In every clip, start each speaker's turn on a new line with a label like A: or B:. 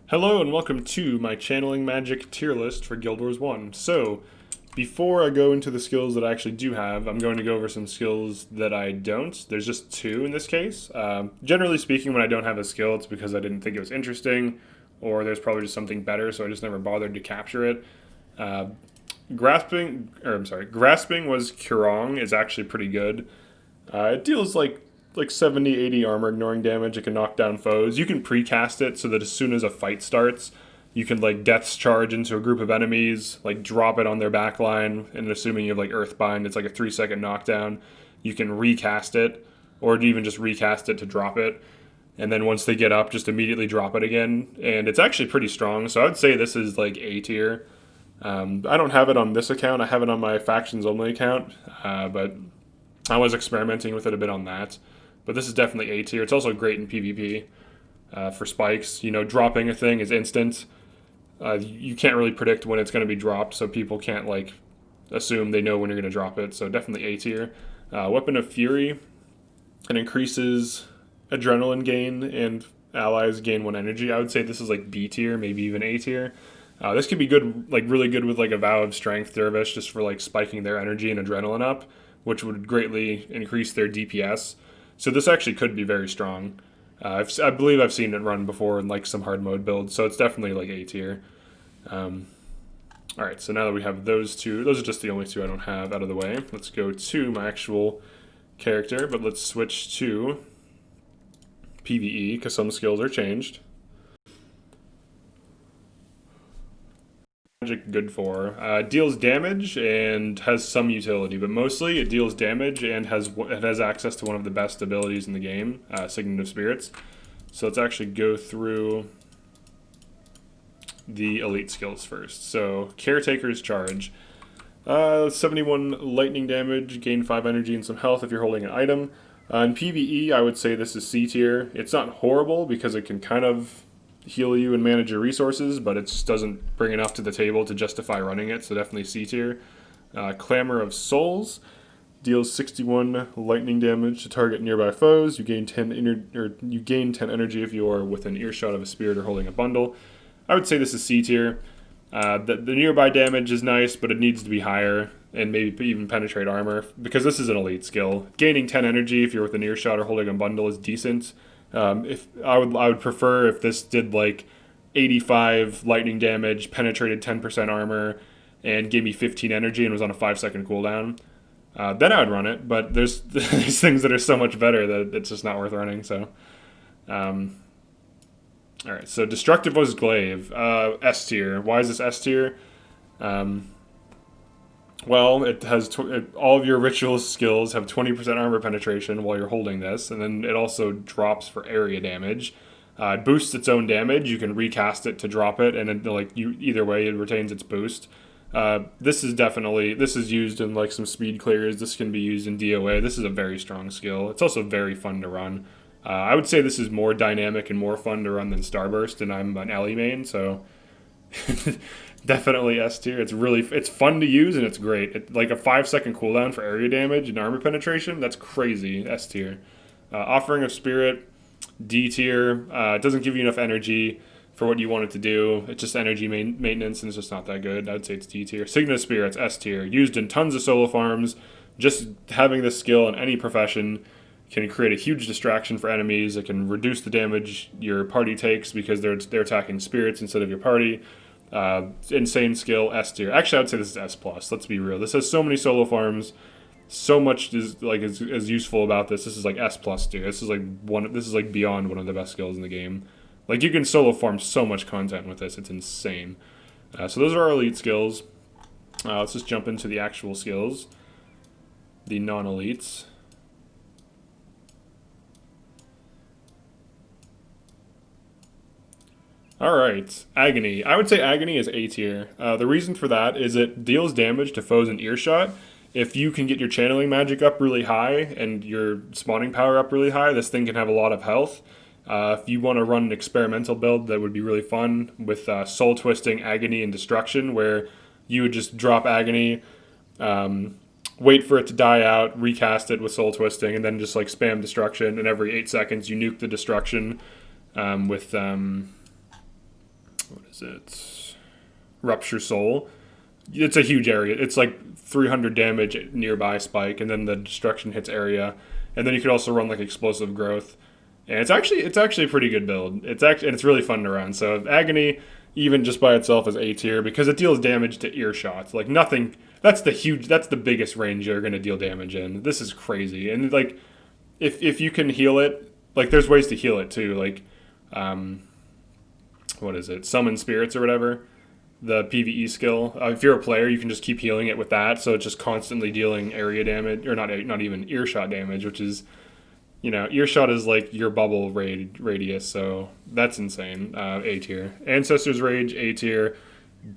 A: Hello and welcome to my Channeling Magic tier list for Guild Wars 1. So, before I go into the skills that I actually do have, I'm going to go over some skills that I don't. There's just two in this case. Generally speaking, when I don't have a skill, it's because I didn't think it was interesting, or there's probably just something better, so I just never bothered to capture it. Uh, Grasping was Kurong, is actually pretty good. It deals like 70, 80 armor ignoring damage. It can knock down foes. You can precast it so that as soon as a fight starts, you can like Death's Charge into a group of enemies, like drop it on their back line, and assuming you have like Earthbind, it's like a 3-second knockdown. You can recast it, or even just recast it to drop it. And then once they get up, just immediately drop it again. And it's actually pretty strong, so I would say this is like A tier. I don't have it on this account. I have it on my factions only account, but I was experimenting with it a bit on that. But this is definitely A tier. It's also great in PvP for spikes. You know, dropping a thing is instant. You can't really predict when it's going to be dropped, so people can't like assume they know when you're going to drop it. So definitely A tier. Weapon of Fury. It increases adrenaline gain and allies gain 1 energy. I would say this is like B tier, maybe even A tier. This could be good, like really good with like a Vow of Strength Dervish, just for like spiking their energy and adrenaline up, which would greatly increase their DPS. So this actually could be very strong. I believe I've seen it run before in like some hard mode builds, so it's definitely like A tier. All right, so now that we have those two, those are just the only two I don't have out of the way. Let's go to my actual character, but let's switch to PvE because some skills are changed. Magic good for. Deals damage and has some utility, but mostly it deals damage and has access to one of the best abilities in the game, Signet of Spirits. So let's actually go through the elite skills first. So Caretaker's Charge. 71 lightning damage, gain 5 energy and some health if you're holding an item. In PvE, I would say this is C tier. It's not horrible because it can kind of heal you and manage your resources, but it just doesn't bring enough to the table to justify running it, so definitely C tier. Clamor of Souls deals 61 lightning damage to target nearby foes. You gain 10 energy if you are within earshot of a spirit or holding a bundle. I would say this is C tier. The nearby damage is nice, but it needs to be higher and maybe even penetrate armor because this is an elite skill. Gaining 10 energy if you're within earshot or holding a bundle is decent. If I would prefer if this did like 85 lightning damage, penetrated 10% armor, and gave me 15 energy and was on a 5-second cooldown. Then I would run it, but there's things that are so much better that it's just not worth running. So, all right. So Destructive was Glaive, S tier. Why is this S tier? Well, it has all of your ritual skills have 20% armor penetration while you're holding this, and then it also drops for area damage. It boosts its own damage. You can recast it to drop it, and either way, it retains its boost. This is used in like some speed clears. This can be used in DOA. This is a very strong skill. It's also very fun to run. I would say this is more dynamic and more fun to run than Starburst, and I'm an Ellie main, so definitely S tier. It's fun to use and it's great. Like a 5-second cooldown for area damage and armor penetration. That's crazy. S tier. Offering of Spirit, D tier. It doesn't give you enough energy for what you want it to do. It's just energy maintenance and it's just not that good. I'd say it's D tier. Signet of Spirits, S tier. Used in tons of solo farms. Just having this skill in any profession can create a huge distraction for enemies. It can reduce the damage your party takes because they're attacking spirits instead of your party. Insane skill, S tier. Actually, I would say this is S plus. Let's be real. This has so many solo farms. So much is useful about this. This is like S plus tier. This is like beyond one of the best skills in the game. Like you can solo farm so much content with this. It's insane. So those are our elite skills. Let's just jump into the actual skills. The non-elites. Alright, Agony. I would say Agony is A tier. The reason for that is it deals damage to foes in earshot. If you can get your channeling magic up really high and your spawning power up really high, this thing can have a lot of health. If you want to run an experimental build that would be really fun with Soul Twisting, Agony, and Destruction, where you would just drop Agony, wait for it to die out, recast it with Soul Twisting, and then just like spam Destruction, and every 8 seconds you nuke the Destruction with is it? Rupture Soul. It's a huge area. It's like 300 damage nearby spike, and then the destruction hits area, and then you could also run like explosive growth, and it's actually a pretty good build. And it's really fun to run. So agony, even just by itself, is A tier because it deals damage to earshots. Like nothing. That's the biggest range you're gonna deal damage in. This is crazy, and like if you can heal it, like there's ways to heal it too. Like, what is it? Summon spirits or whatever. The PvE skill. If you're a player, you can just keep healing it with that, so it's just constantly dealing area damage, or not even earshot damage, which is, earshot is like your bubble radius, so that's insane. A tier. Ancestor's Rage, A tier.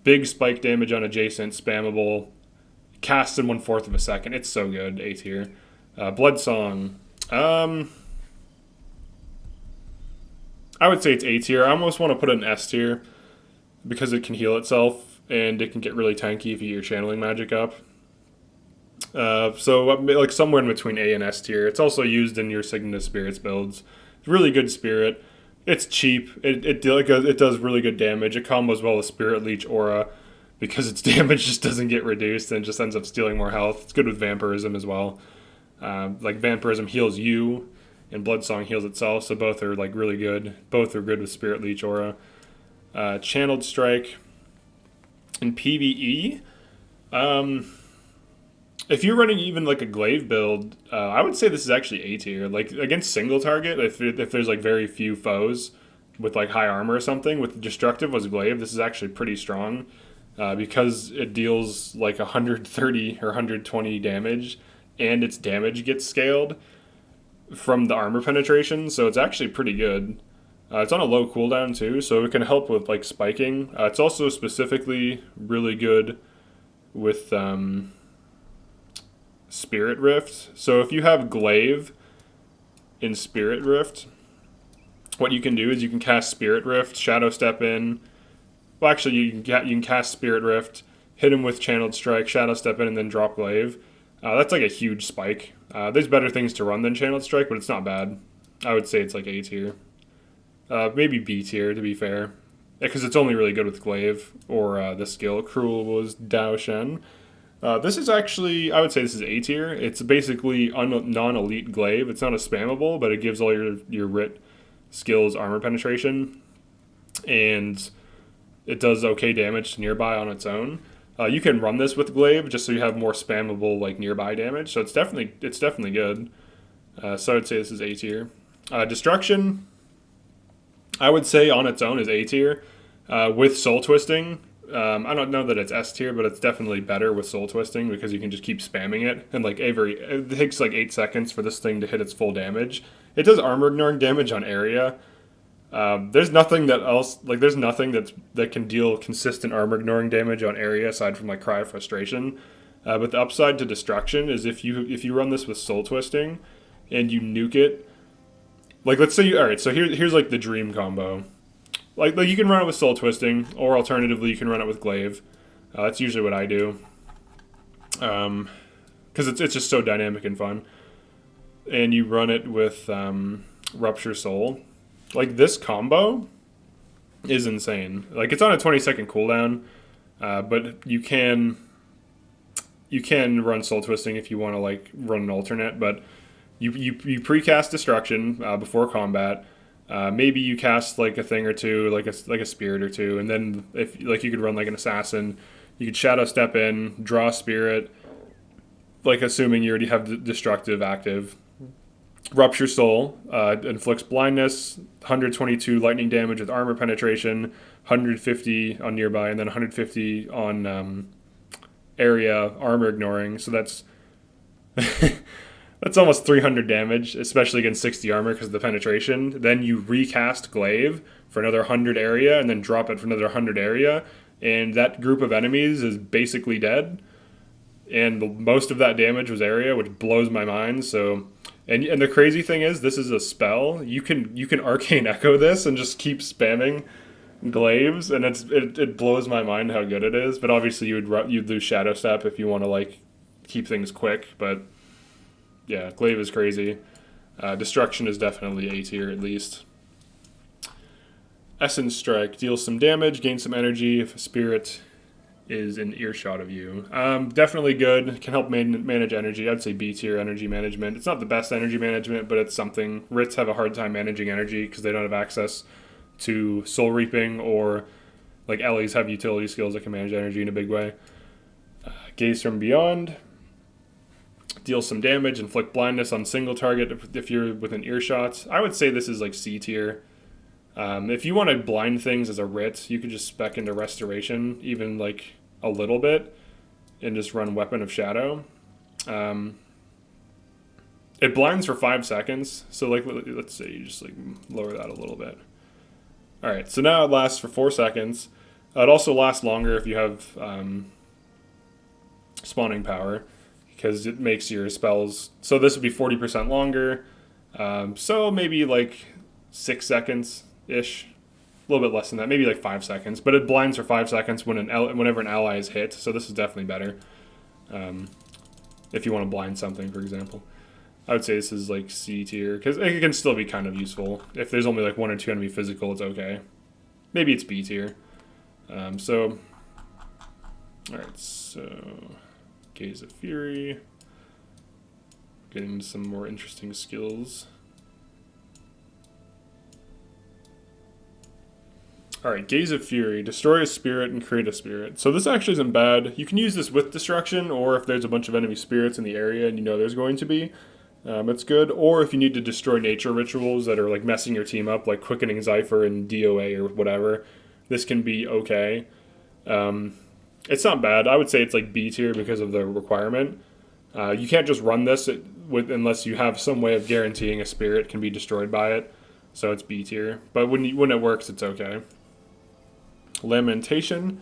A: Big spike damage on adjacent, spammable. Casts in 1/4 of a second. It's so good. A tier. Blood Song. I would say it's A tier. I almost want to put it in S tier, because it can heal itself, and it can get really tanky if you get your channeling magic up. So like somewhere in between A and S tier. It's also used in your Signet of Spirits builds. It's really good spirit. It's cheap. It does really good damage. It combos well with Spirit Leech Aura, because its damage just doesn't get reduced and just ends up stealing more health. It's good with Vampirism as well. Like Vampirism heals you, and Blood Song heals itself, so both are like really good. Both are good with Spirit Leech Aura. Channeled Strike. In PvE, if you're running even like a Glaive build, I would say this is actually A tier. Like against single target, if there's like very few foes with like high armor or something, with Destructive was Glaive, this is actually pretty strong, because it deals like 130 or 120 damage, and its damage gets scaled from the armor penetration, so it's actually pretty good. It's on a low cooldown too, so it can help with like spiking. It's also specifically really good with Spirit Rift. So if you have Glaive in Spirit Rift, what you can do is you can cast Spirit Rift, Shadow Step in. Well, actually, you can cast Spirit Rift, hit him with Channeled Strike, Shadow Step in, and then drop Glaive. That's like a huge spike. There's better things to run than Channeled Strike, but it's not bad. I would say it's like A tier. Maybe B tier, to be fair. Because it's only really good with Glaive, or the skill. Cruel was Dao Shen. This is actually, I would say this is A tier. It's basically non-elite Glaive. It's not a spammable, but it gives all your writ skills armor penetration. And it does okay damage to nearby on its own. You can run this with Glaive just so you have more spammable like nearby damage. So it's definitely good. So I would say this is A tier. Destruction, I would say on its own is A tier. With Soul Twisting, I don't know that it's S tier, but it's definitely better with Soul Twisting because you can just keep spamming it, and like it takes like 8 seconds for this thing to hit its full damage. It does armor ignoring damage on area. There's nothing that can deal consistent armor ignoring damage on area aside from like Cry of Frustration. But the upside to Destruction is if you run this with Soul Twisting and you nuke it. Like, let's say alright, so here's like the dream combo. Like you can run it with Soul Twisting, or alternatively you can run it with Glaive. That's usually what I do. Because it's just so dynamic and fun. And you run it with Rupture Soul. Like, this combo is insane. Like, it's on a 20-second cooldown, but you can run Soul Twisting if you want to like run an alternate, but you precast Destruction before combat. Maybe you cast like a thing or two, like a spirit or two, and then if like you could run like an assassin, you could Shadow Step in, draw Spirit, like assuming you already have the Destructive active. Rupture Soul inflicts blindness, 122 lightning damage with armor penetration, 150 on nearby, and then 150 on area armor ignoring. So that's that's almost 300 damage, especially against 60 armor because of the penetration. Then you recast Glaive for another 100 area, and then drop it for another 100 area, and that group of enemies is basically dead. And most of that damage was area, which blows my mind. So, and the crazy thing is, this is a spell. You can arcane echo this and just keep spamming glaives, and it blows my mind how good it is. But obviously, you'd lose Shadow Step if you want to like keep things quick. But yeah, Glaive is crazy. Destruction is definitely A tier at least. Essence Strike. Deals some damage, gains some energy if a spirit is in earshot of you. Definitely good. Can help manage energy. I'd say B tier energy management. It's not the best energy management, but it's something. Writs have a hard time managing energy because they don't have access to Soul Reaping, or like Ellies have utility skills that can manage energy in a big way. Gaze from Beyond. Deals some damage, inflict blindness on single target if you're within earshot. I would say this is like C tier. If you want to blind things as a writ, you could just spec into Restoration, even like a little bit, and just run Weapon of Shadow. It blinds for 5 seconds, so like let's say you just like lower that a little bit. All right, so now it lasts for 4 seconds. It also lasts longer if you have spawning power, because it makes your spells. So this would be 40% longer. So maybe like 6 seconds ish, a little bit less than that, maybe like 5 seconds. But it blinds for 5 seconds whenever an ally is hit. So this is definitely better. If you want to blind something, for example, I would say this is like C tier, because it can still be kind of useful. If there's only like 1 or 2 enemy physical, it's okay. Maybe it's B tier. All right, so Gaze of Fury. Getting some more interesting skills. Alright, Gaze of Fury. Destroy a spirit and create a spirit. So this actually isn't bad. You can use this with Destruction, or if there's a bunch of enemy spirits in the area and you know there's going to be. It's good. Or if you need to destroy nature rituals that are like messing your team up, like Quickening Zypher and DOA or whatever, this can be okay. It's not bad. I would say it's like B tier because of the requirement. You can't just run this unless you have some way of guaranteeing a spirit can be destroyed by it. So it's B tier. But when it works, it's okay. Lamentation.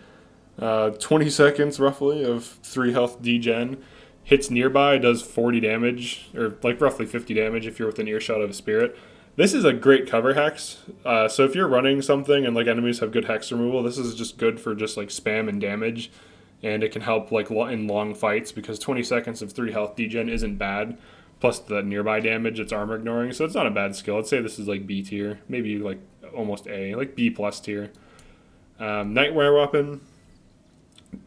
A: 20 seconds roughly of 3 health degen. Hits nearby, does 40 damage, or like roughly 50 damage if you're within earshot of a spirit. This is a great cover hex. So if you're running something and like enemies have good hex removal, this is just good for just like spam and damage. And it can help like in long fights, because 20 seconds of 3 health degen isn't bad. Plus the nearby damage, it's armor ignoring, so it's not a bad skill. I'd say this is like B tier, maybe like almost A, like B plus tier. Nightmare Weapon.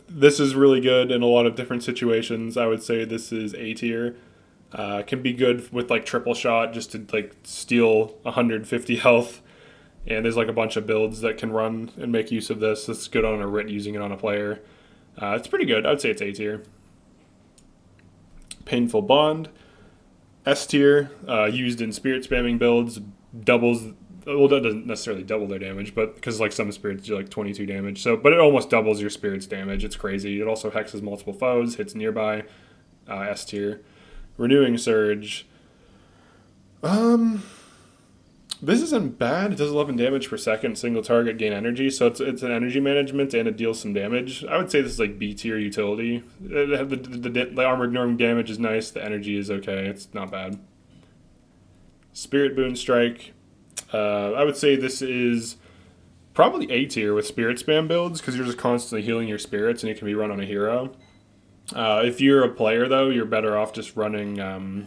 A: This is really good in a lot of different situations. I would say this is A tier. Can be good with like triple shot, just to like steal 150 health. And there's like a bunch of builds that can run and make use of this. It's good on a writ using it on a player. It's pretty good. I would say it's A tier. Painful Bond. S tier, used in spirit spamming builds, doubles. Well, that doesn't necessarily double their damage, but because like some spirits do like 22 damage. So, but it almost doubles your spirit's damage. It's crazy. It also hexes multiple foes, hits nearby. S tier. Renewing Surge. This isn't bad. It does 11 damage per second, single target, gain energy. So it's an energy management and it deals some damage. I would say this is like B tier utility. The armor ignoring damage is nice. The energy is okay. It's not bad. Spirit Boon Strike. I would say this is probably A tier with spirit spam builds, because you're just constantly healing your spirits and it can be run on a hero. If you're a player though, you're better off just running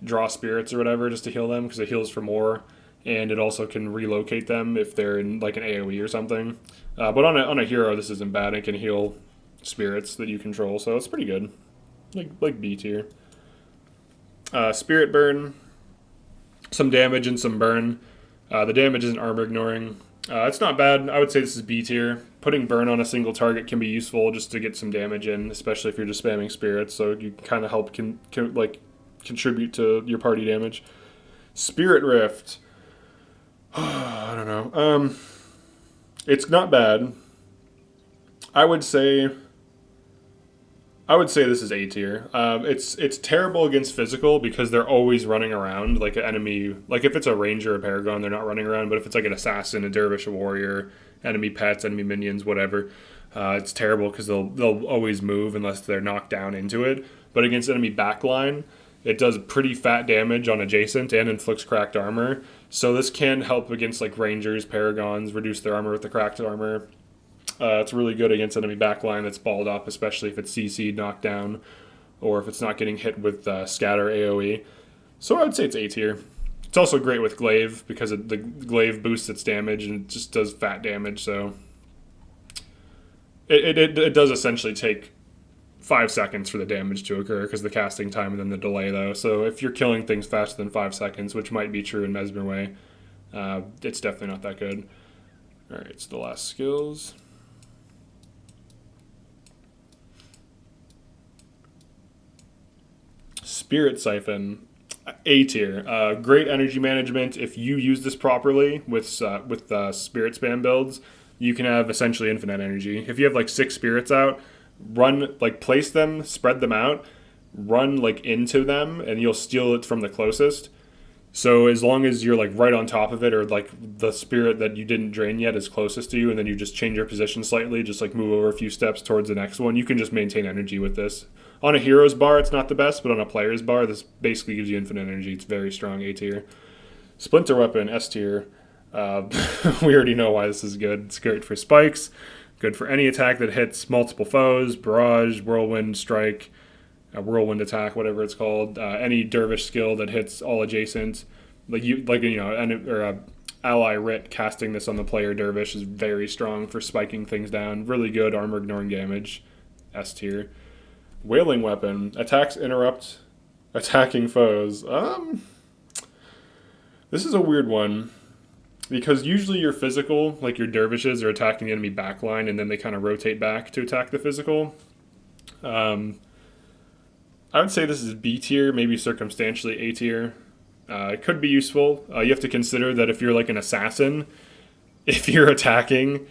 A: draw spirits or whatever just to heal them, because it heals for more, and it also can relocate them if they're in like an AoE or something. But on a hero, this isn't bad. It can heal spirits that you control, so it's pretty good. Like B tier. Spirit Burn. Some damage and some burn. The damage isn't armor ignoring. It's not bad. I would say this is B tier. Putting burn on a single target can be useful just to get some damage in, especially if you're just spamming spirits, so you kind of help contribute to your party damage. Spirit Rift. I don't know. It's not bad. I would say this is A tier. It's terrible against physical because they're always running around like an enemy. Like if it's a ranger or a paragon, they're not running around. But if it's like an assassin, a dervish, a warrior, enemy pets, enemy minions, whatever, it's terrible because they'll always move unless they're knocked down into it. But against enemy backline, it does pretty fat damage on adjacent and inflicts cracked armor. So this can help against like rangers, paragons, reduce their armor with the cracked armor. It's really good against enemy backline that's balled up, especially if it's CC'd, knocked down, or if it's not getting hit with scatter AoE. So I would say it's A tier. It's also great with Glaive because the Glaive boosts its damage and it just does fat damage. So it does essentially take 5 seconds for the damage to occur because the casting time and then the delay though. So if you're killing things faster than 5 seconds, which might be true in Mesmer Way, it's definitely not that good. All right, it's the last skills. Spirit Siphon, A tier. Great energy management. If you use this properly with Spirit Spam builds, you can have essentially infinite energy. If you have like 6 spirits out, place them, spread them out, run like into them, and you'll steal it from the closest. So as long as you're like right on top of it, or like the spirit that you didn't drain yet is closest to you, and then you just change your position slightly, just like move over a few steps towards the next one, you can just maintain energy with this. On a hero's bar, it's not the best, but on a player's bar, this basically gives you infinite energy. It's very strong, A tier. Splinter Weapon, S tier. We already know why this is good. It's great for spikes, good for any attack that hits multiple foes, barrage, whirlwind strike, whirlwind attack, whatever it's called. Any dervish skill that hits all adjacent, ally Rit casting this on the player dervish is very strong for spiking things down. Really good armor ignoring damage, S tier. Wailing Weapon, attacks interrupt attacking foes. This is a weird one because usually your physical, like your dervishes, are attacking the enemy backline and then they kind of rotate back to attack the physical. I would say this is B tier, maybe circumstantially A tier. It could be useful. You have to consider that if you're like an assassin, if you're attacking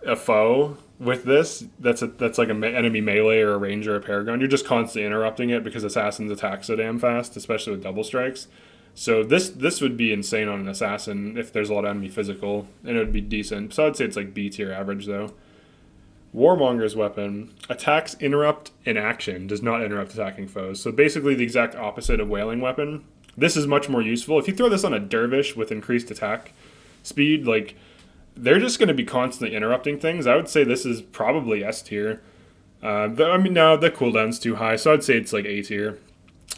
A: a foe with this, that's like an enemy melee or a ranger or a paragon, you're just constantly interrupting it because assassins attack so damn fast, especially with double strikes. So this would be insane on an assassin if there's a lot of enemy physical, and it would be decent. So I'd say it's like B tier average though. Warmonger's Weapon, attacks interrupt in action, does not interrupt attacking foes. So basically the exact opposite of Wailing Weapon. This is much more useful. If you throw this on a dervish with increased attack speed, like, they're just going to be constantly interrupting things. I would say this is probably S tier. No, the cooldown's too high, so I'd say it's like A tier.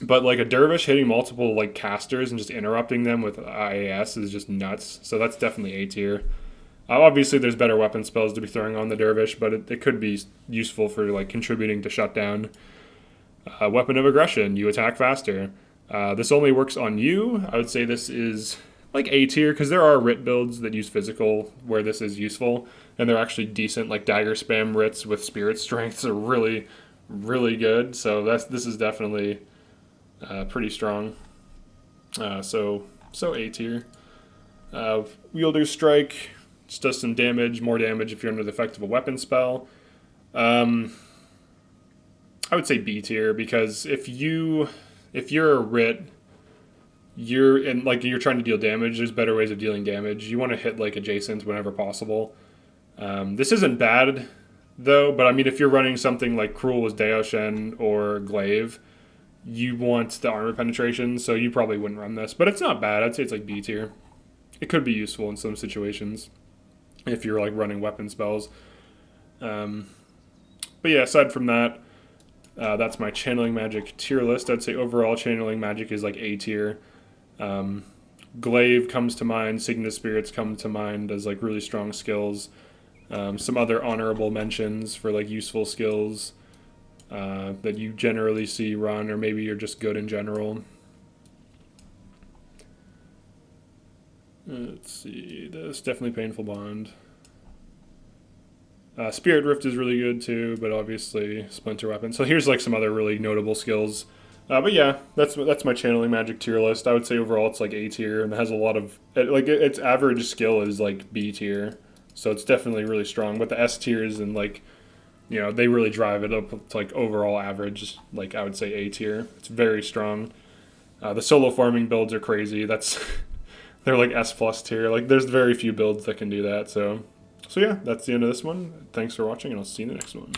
A: But like a dervish hitting multiple like casters and just interrupting them with IAS is just nuts. So that's definitely A tier. Obviously, there's better weapon spells to be throwing on the dervish, but it could be useful for like contributing to shutdown. Weapon of Aggression, you attack faster. This only works on you. I would say this is like A tier because there are Rit builds that use physical where this is useful, and they're actually decent. Like dagger spam Rits with spirit strengths are really, really good. So this is definitely pretty strong. So A tier. Wielder's Strike just does some damage, more damage if you're under the effect of a weapon spell. I would say B tier because if you're a Rit, you're trying to deal damage, there's better ways of dealing damage. You want to hit like adjacent whenever possible. This isn't bad though, but I mean if you're running something like Cruel was Daoshen or Glaive, you want the armor penetration, so you probably wouldn't run this. But it's not bad. I'd say it's like B tier. It could be useful in some situations if you're like running weapon spells. But yeah, aside from that, that's my channeling magic tier list. I'd say overall channeling magic is like A tier. Glaive comes to mind, Signet of Spirits come to mind as like really strong skills. Some other honorable mentions for like useful skills that you generally see run, or maybe you're just good in general. Let's see, this definitely Painful Bond. Spirit Rift is really good too, but obviously Splinter Weapon. So here's like some other really notable skills. But yeah, that's my channeling magic tier list. I would say overall it's like A tier, and it has a lot of its average skill is like B tier, so it's definitely really strong. But the S tiers and like, you know, they really drive it up to like overall average. Like I would say A tier. It's very strong. The solo farming builds are crazy. They're like S plus tier. Like there's very few builds that can do that. So yeah, that's the end of this one. Thanks for watching, and I'll see you in the next one.